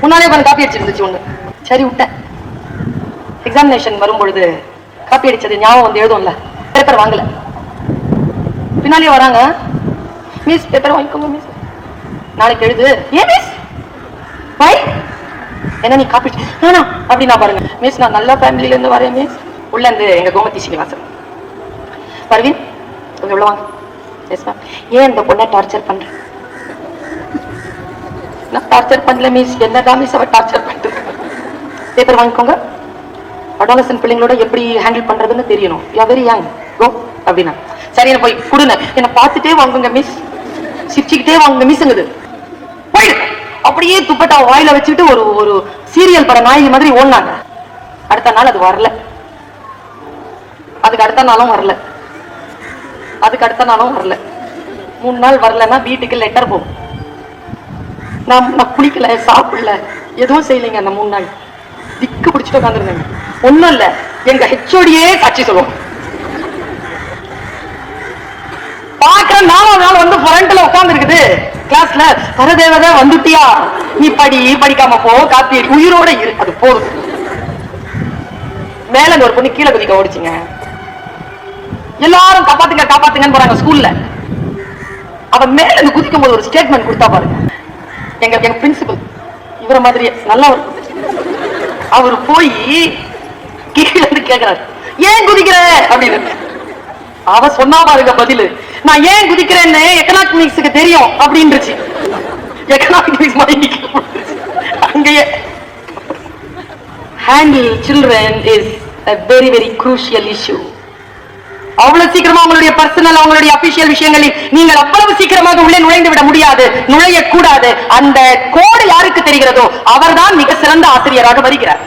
முன்னாலே உட்காந்து காப்பி அடிச்சிருந்துச்சு ஒண்ணு. சரி விட்டேன். எக்ஸாமினேஷன் வரும்பொழுது காப்பி அடிச்சது ஞாபகம் வந்து எழுதும்ல, பேப்பர் வாங்கல. பின்னாலே வராங்க, மிஸ் பேப்பர் வாங்கிக்கோங்க மிஸ், நாளைக்கு எழுது. ஏன் மிஸ்? வை என்ன நீ காப்பி அப்படின்னா பாருங்க மிஸ், நான் நல்ல ஃபேமிலில இருந்து வரேன் மிஸ். உள்ள இருந்து எங்க கோமதி சீனிவாசன், பர்வீன் கொஞ்சம் உள்ள வாங்க. Yes ma'am. ஏன் இந்த பொண்ணை டார்ச்சர் பண்ற? நான் டார்ச்சர் பண்ணல மிஸ், என்னதான் மிஸ் அவ டார்ச்சர் பண்ணிட்டு. பேப்பர் வாங்கிக்கோங்க, அடாலசன்ட் பிள்ளைங்களோட எப்படி ஹேண்டில் பண்றதுன்னு தெரியணும். யூ ஆர் வெரி யங், கோ அப்படின்னா. சரி என்ன போய் கொடுங்க, என்ன பார்த்துட்டே வாங்குங்க மிஸ், சிரிச்சுக்கிட்டே வாங்குங்க மிஸ்ங்குது. போயிடு. அப்படியே துப்பட்டா வாயில வச்சுட்டு ஒரு ஒரு சீரியல் பட நாயகி மாதிரி ஓடினாங்க. அடுத்த நாள் அது வரல, அதுக்கு அடுத்த நாளும் வரல, அதுக்கு அடுத்த நாளும் வரல. 3 நாள் வரலன்னா வீட்டுக்கு லெட்டர் போகும். நான் குளிக்கல, சாப்பிடல, எதுவும் செய்யலைங்க. அந்த 3 நாள் திக்கு பிடிச்சிட்டு உட்காந்துருந்தேங்க. ஒண்ணும் இல்ல, எங்க ஹெச்ஓடியே சாட்சி சொல்லுவோம். பாக்குற 4வது நாள் வந்து ஃப்ரண்ட்ல உட்கார்ந்து இருக்குது கிளாஸ்ல. பரதேவதை வந்துட்டியா, நீ படி, படிக்காம போ, காப்பி உயிரோட இரு, அது போதும். மேல ஒரு பொண்ணு கீழே குதிக்க ஓடிச்சுங்க. எல்லாரும் காப்பாத்துங்க காப்பாத்துங்கன்னு போறாங்க ஸ்கூல்ல. அவன் மேல இருந்து குதிக்கும் போது ஒரு ஸ்டேட்மெண்ட் கொடுத்தா பாருங்க. எங்க பிரின்சிபல் இவர மாதிரி நல்லவர், அவரு போய் கீழே இருந்து கேக்குறாரு, ஏன் குதிக்கிற அப்படின்னு. அவ சொன்னா பாருங்க பதிலு, நான் ஏன் குதிக்கிறேன்னு எக்கனாமிக்ஸுக்கு தெரியும் அப்படின்னுச்சு. எக்கனாமிக்ஸ் அங்கேயே. Handle children is a very very crucial issue. அவ்வளவு சீக்கிரமா உங்களுடைய பர்சனல், அவங்களுடைய அபிஷியல் விஷயங்களில் நீங்கள் அவ்வளவு சீக்கிரமாக உள்ளே நுழைந்து விட முடியாது, நுழையக்கூடாது. அந்த கோடு யாருக்கு தெரிகிறதோ அவர்தான் மிக சிறந்த ஆசிரியராக வருகிறார்.